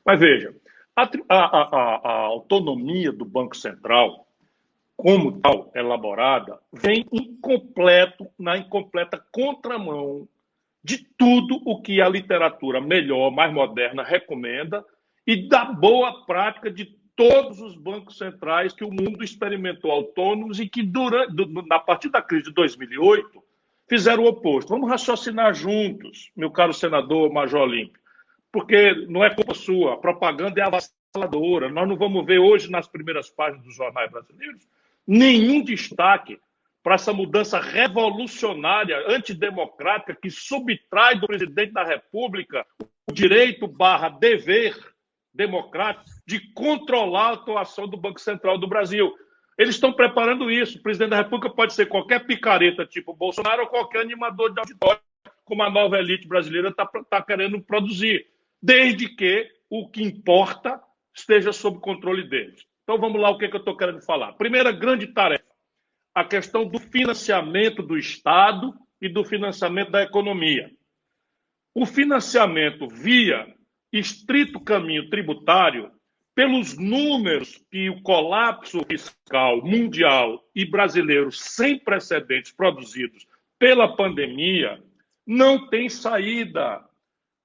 Mas veja, a autonomia do Banco Central, como tal elaborada, vem na incompleta contramão de tudo o que a literatura melhor, mais moderna, recomenda e da boa prática de todos os bancos centrais que o mundo experimentou autônomos e que, a partir da crise de 2008, fizeram o oposto. Vamos raciocinar juntos, meu caro senador Major Olímpio, porque não é culpa sua, a propaganda é avassaladora. Nós não vamos ver hoje, nas primeiras páginas dos jornais brasileiros, nenhum destaque para essa mudança revolucionária, antidemocrática, que subtrai do presidente da República o direito/dever democrático de controlar a atuação do Banco Central do Brasil. Eles estão preparando isso. O presidente da República pode ser qualquer picareta tipo Bolsonaro ou qualquer animador de auditório, como a nova elite brasileira está querendo produzir, desde que o que importa esteja sob controle deles. Então vamos lá, o que eu estou querendo falar. Primeira grande tarefa, a questão do financiamento do Estado e do financiamento da economia. O financiamento via estrito caminho tributário, pelos números que o colapso fiscal mundial e brasileiro sem precedentes produzidos pela pandemia, não tem saída.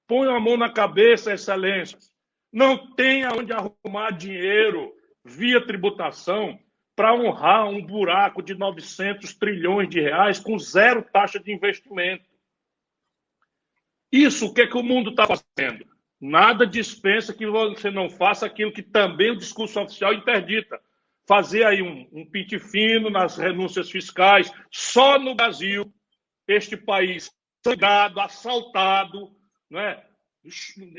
Põe a mão na cabeça, excelências. Não tem aonde arrumar dinheiro via tributação para honrar um buraco de 900 trilhões de reais com zero taxa de investimento. Isso, o que é que o mundo está fazendo? Nada dispensa que você não faça aquilo que também o discurso oficial interdita. Fazer aí um pente fino nas renúncias fiscais. Só no Brasil, este país sangrado, assaltado, né?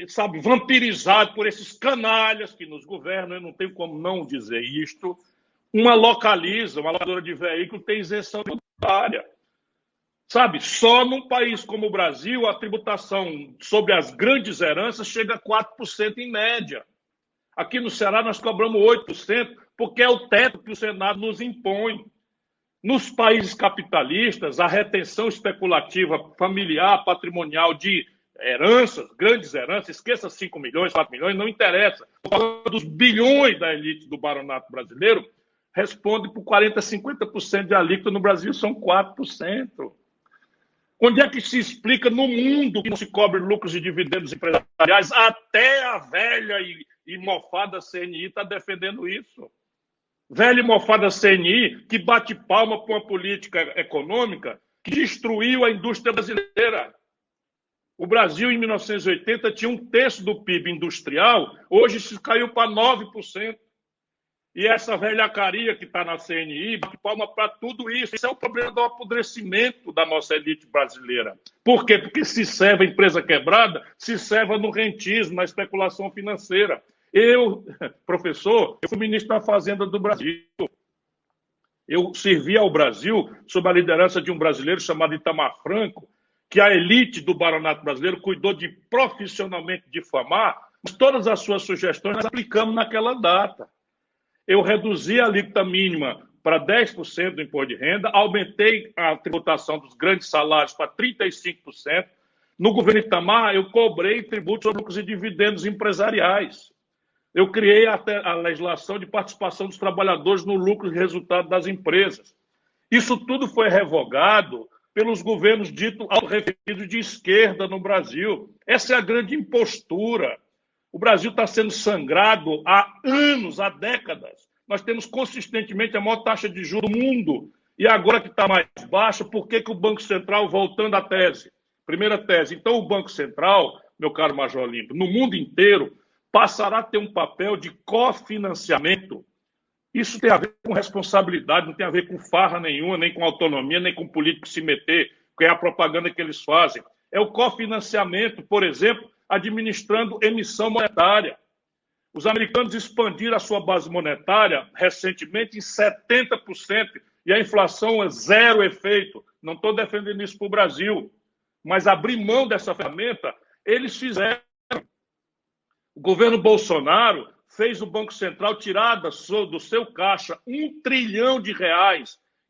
Sabe, vampirizado por esses canalhas que nos governam, eu não tenho como não dizer isto, uma locadora de veículo tem isenção tributária. Sabe, só num país como o Brasil, a tributação sobre as grandes heranças chega a 4% em média. Aqui no Ceará nós cobramos 8%, porque é o teto que o Senado nos impõe. Nos países capitalistas, a retenção especulativa familiar, patrimonial de heranças, grandes heranças, esqueça 5 milhões, 4 milhões, não interessa. Falando dos bilhões da elite do baronato brasileiro, responde por 40%, 50% de alíquota, no Brasil são 4%. Onde é que se explica no mundo que não se cobre lucros e dividendos empresariais? Até a velha e mofada CNI está defendendo isso. Velha e mofada CNI que bate palma para uma política econômica que destruiu a indústria brasileira. O Brasil, em 1980, tinha 1/3 do PIB industrial, hoje isso caiu para 9%. E essa velhacaria que está na CNI bate palma para tudo isso. Isso é o problema do apodrecimento da nossa elite brasileira. Por quê? Porque se serve a empresa quebrada, se serve no rentismo, na especulação financeira. Eu, professor, eu fui ministro da Fazenda do Brasil. Eu servi ao Brasil sob a liderança de um brasileiro chamado Itamar Franco, que a elite do baronato brasileiro cuidou de profissionalmente difamar, mas todas as suas sugestões nós aplicamos naquela data. Eu reduzi a alíquota mínima para 10% do imposto de renda, aumentei a tributação dos grandes salários para 35%. No governo Itamar, eu cobrei tributos sobre lucros e dividendos empresariais. Eu criei até a legislação de participação dos trabalhadores no lucro e resultado das empresas. Isso tudo foi revogado pelos governos ditos autorreferidos de esquerda no Brasil. Essa é a grande impostura. O Brasil está sendo sangrado há anos, há décadas. Nós temos consistentemente a maior taxa de juros do mundo. E agora que está mais baixa, por que o Banco Central, voltando à tese? Primeira tese, então o Banco Central, meu caro Major Olímpio, no mundo inteiro, passará a ter um papel de cofinanciamento. Isso tem a ver com responsabilidade, não tem a ver com farra nenhuma, nem com autonomia, nem com político se meter, que é a propaganda que eles fazem. É o cofinanciamento, por exemplo, administrando emissão monetária. Os americanos expandiram a sua base monetária recentemente em 70% e a inflação é zero efeito. Não estou defendendo isso para o Brasil, mas abrir mão dessa ferramenta, eles fizeram. O governo Bolsonaro fez o Banco Central tirar do seu caixa R$1 trilhão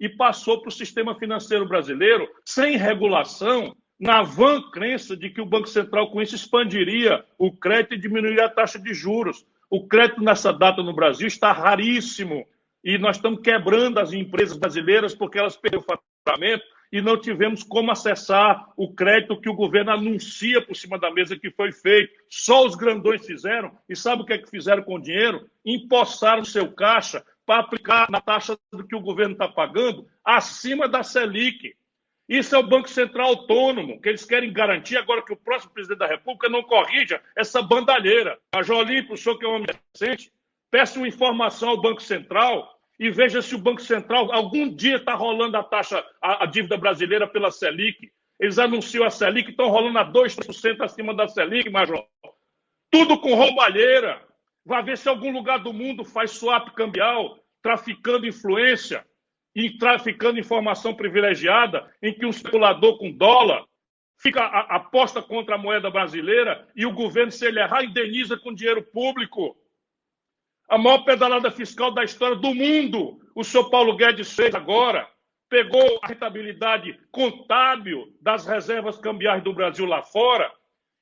e passou para o sistema financeiro brasileiro sem regulação na vã crença de que o Banco Central com isso expandiria o crédito e diminuiria a taxa de juros. O crédito nessa data no Brasil está raríssimo e nós estamos quebrando as empresas brasileiras porque elas perderam o faturamento e não tivemos como acessar o crédito que o governo anuncia por cima da mesa que foi feito. Só os grandões fizeram. E sabe o que é que fizeram com o dinheiro? Empossaram o seu caixa para aplicar na taxa do que o governo está pagando acima da Selic. Isso é o Banco Central autônomo, que eles querem garantir agora que o próximo presidente da República não corrija essa bandalheira. Major Olímpio, o senhor que é um homem decente, peça uma informação ao Banco Central e veja se o Banco Central algum dia está rolando a taxa, a dívida brasileira pela Selic. Eles anunciam a Selic, estão rolando a 2% acima da Selic, Major. Tudo com roubalheira. Vai ver se algum lugar do mundo faz swap cambial, traficando influência e traficando informação privilegiada, em que um especulador com dólar aposta contra a moeda brasileira e o governo, se ele errar, indeniza com dinheiro público. A maior pedalada fiscal da história do mundo, o senhor Paulo Guedes fez agora, pegou a rentabilidade contábil das reservas cambiais do Brasil lá fora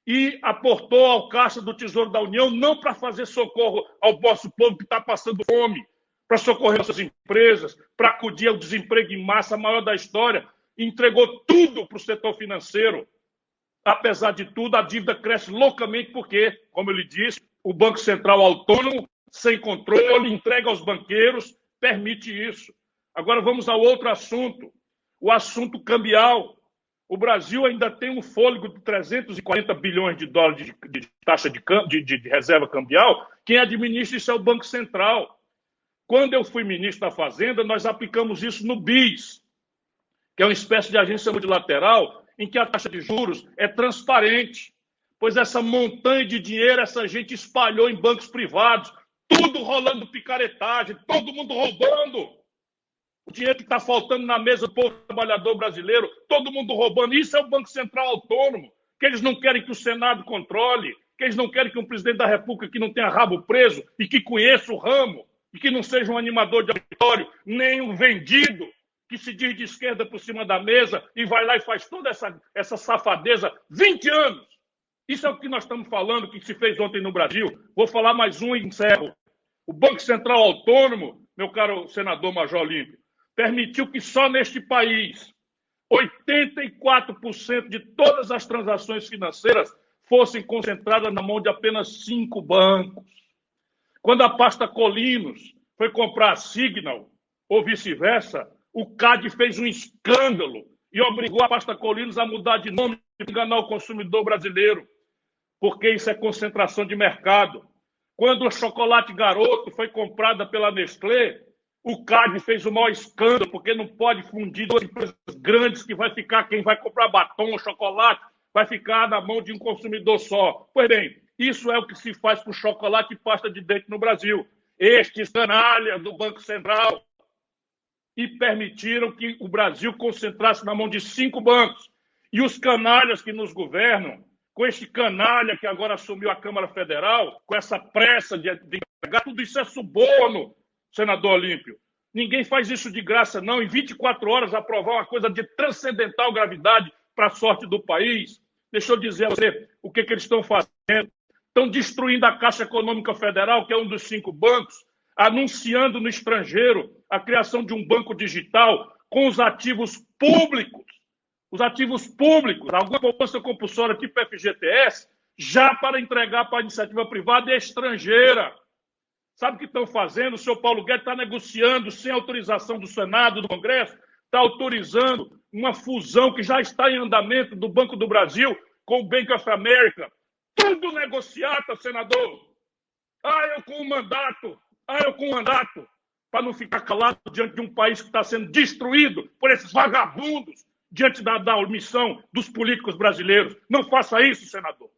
e aportou ao Caixa do Tesouro da União, não para fazer socorro ao nosso povo que está passando fome, para socorrer nossas empresas, para acudir ao desemprego em massa maior da história, entregou tudo para o setor financeiro. Apesar de tudo, a dívida cresce loucamente porque, como eu lhe disse, o Banco Central autônomo, sem controle, entrega aos banqueiros, permite isso. Agora vamos ao outro assunto, o assunto cambial. O Brasil ainda tem um fôlego de 340 bilhões de dólares de taxa de reserva cambial. Quem administra isso é o Banco Central. Quando eu fui ministro da Fazenda, nós aplicamos isso no BIS, que é uma espécie de agência multilateral em que a taxa de juros é transparente, pois essa montanha de dinheiro essa gente espalhou em bancos privados, tudo rolando picaretagem, todo mundo roubando. O dinheiro que está faltando na mesa do povo trabalhador brasileiro, todo mundo roubando. Isso é o Banco Central autônomo, que eles não querem que o Senado controle, que eles não querem que um presidente da República que não tenha rabo preso e que conheça o ramo, e que não seja um animador de auditório, nem um vendido que se diz de esquerda por cima da mesa e vai lá e faz toda essa safadeza 20 anos. Isso é o que nós estamos falando, que se fez ontem no Brasil. Vou falar mais um e encerro. O Banco Central Autônomo, meu caro senador Major Olímpio, permitiu que só neste país 84% de todas as transações financeiras fossem concentradas na mão de apenas 5 bancos. Quando a pasta Colinos foi comprar a Signal, ou vice-versa, o CAD fez um escândalo e obrigou a pasta Colinos a mudar de nome para enganar o consumidor brasileiro, porque isso é concentração de mercado. Quando o chocolate Garoto foi comprada pela Nestlé, o CAD fez o maior escândalo, porque não pode fundir duas empresas grandes que vai ficar, quem vai comprar batom ou chocolate, vai ficar na mão de um consumidor só. Pois bem, isso é o que se faz com chocolate e pasta de dente no Brasil. Estes canalhas do Banco Central e permitiram que o Brasil concentrasse na mão de 5 bancos. E os canalhas que nos governam, com este canalha que agora assumiu a Câmara Federal, com essa pressa de entregar, tudo isso é suborno, senador Olímpio. Ninguém faz isso de graça, não. Em 24 horas aprovar uma coisa de transcendental gravidade para a sorte do país. Deixa eu dizer a você o que eles estão fazendo. Estão destruindo a Caixa Econômica Federal, que é um dos 5 bancos, anunciando no estrangeiro a criação de um banco digital com os ativos públicos. Os ativos públicos, alguma poupança compulsória tipo FGTS, já para entregar para a iniciativa privada e estrangeira. Sabe o que estão fazendo? O senhor Paulo Guedes está negociando, sem autorização do Senado, do Congresso, está autorizando uma fusão que já está em andamento do Banco do Brasil com o Bank of America. Tudo negociata, senador. Eu com um mandato, para não ficar calado diante de um país que está sendo destruído por esses vagabundos, diante da omissão dos políticos brasileiros. Não faça isso, senador.